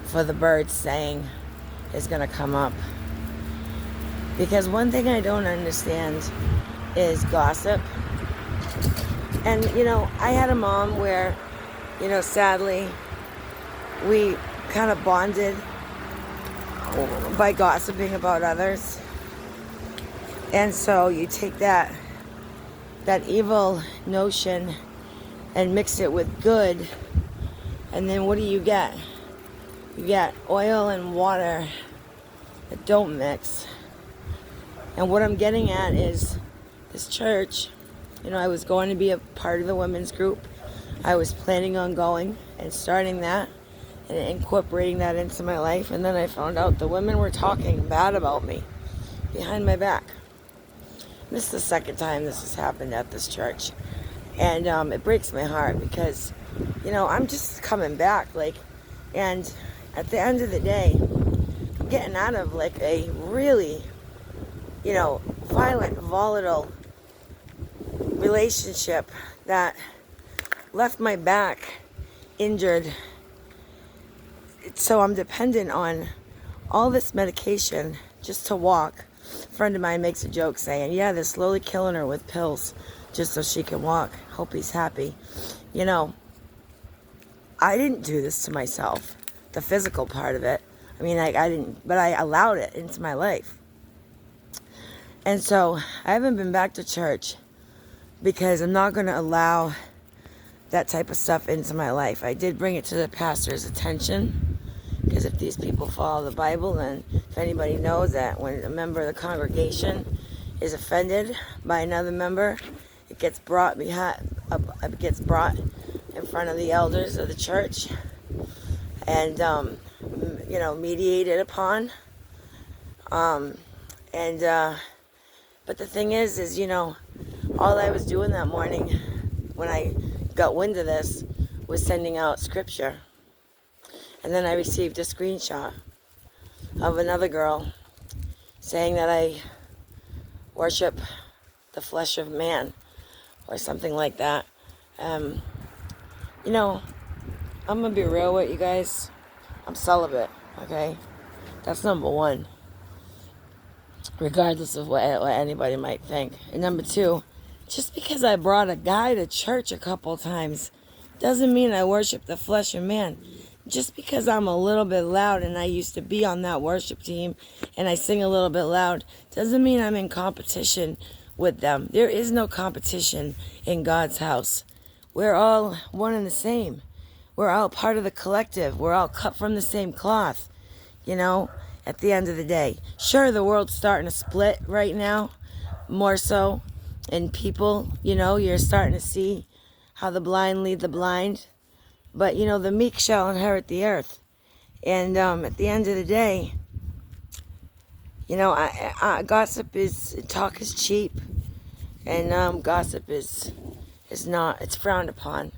for the birds saying is going to come up. Because one thing I don't understand is gossip. And, I had a mom where, sadly, we kind of bonded by gossiping about others. And so you take that evil notion and mix it with good, and then what do you get? You get oil and water that don't mix. And what I'm getting at is this church. I was going to be a part of the women's group. I was planning on going and starting that and incorporating that into my life. And then I found out the women were talking bad about me behind my back. This is the second time this has happened at this church. And it breaks my heart because, I'm just coming back. And at the end of the day, I'm getting out of a really, violent, volatile relationship that left my back injured. So I'm dependent on all this medication just to walk. A friend of mine makes a joke saying, yeah, they're slowly killing her with pills just so she can walk. Hope he's happy. I didn't do this to myself, the physical part of it. I didn't, but I allowed it into my life. And so I haven't been back to church because I'm not going to allow that type of stuff into my life. I did bring it to the pastor's attention, because if these people follow the Bible, and if anybody knows that when a member of the congregation is offended by another member, it gets brought in front of the elders of the church and mediated upon. But the thing is all I was doing that morning when I got wind of this was sending out scripture. And then I received a screenshot of another girl saying that I worship the flesh of man or something like that. I'm going to be real with you guys. I'm celibate, okay? That's number one, regardless of what anybody might think. And number two, just because I brought a guy to church a couple times doesn't mean I worship the flesh of man. Just because I'm a little bit loud and I used to be on that worship team and I sing a little bit loud doesn't mean I'm in competition with them. There is no competition in God's house. We're all one and the same. We're all part of the collective. We're all cut from the same cloth, at the end of the day. Sure, the world's starting to split right now, more so. And people, you're starting to see how the blind lead the blind. But, the meek shall inherit the earth. And at the end of the day, gossip talk is cheap. And gossip is not, it's frowned upon.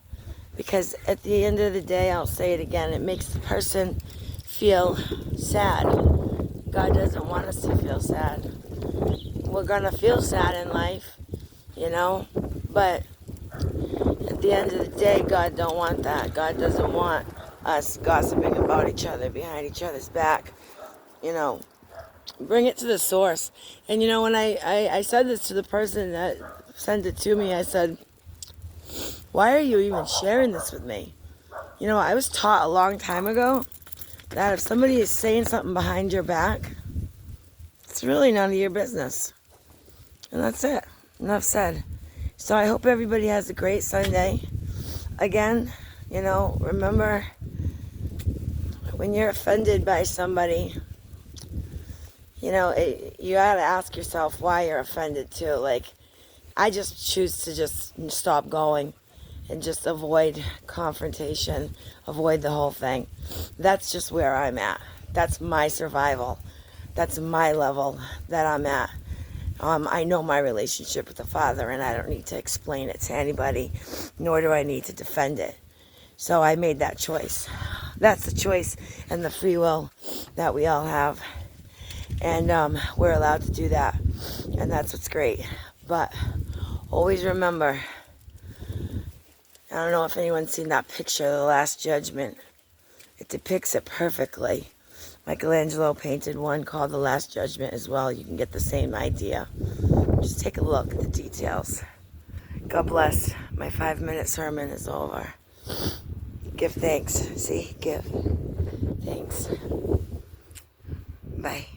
Because at the end of the day, I'll say it again, it makes the person feel sad. God doesn't want us to feel sad. We're going to feel sad in life, but at the end of the day, God don't want that. God doesn't want us gossiping about each other behind each other's back. Bring it to the source. And when I said this to the person that sent it to me, I said, why are you even sharing this with me? I was taught a long time ago that if somebody is saying something behind your back, it's really none of your business. And that's it. Enough said. So I hope everybody has a great Sunday. Again, remember, when you're offended by somebody, you gotta ask yourself why you're offended too. I just choose to just stop going and just avoid confrontation, avoid the whole thing. That's just where I'm at. That's my survival. That's my level that I'm at. I know my relationship with the Father, and I don't need to explain it to anybody, nor do I need to defend it. So I made that choice. That's the choice and the free will that we all have. And we're allowed to do that. And that's what's great. But always remember, I don't know if anyone's seen that picture of the Last Judgment, It depicts it perfectly. Michelangelo painted one called The Last Judgment as well. You can get the same idea. Just take a look at the details. God bless. My 5-minute sermon is over. Give thanks. See? Give thanks. Bye.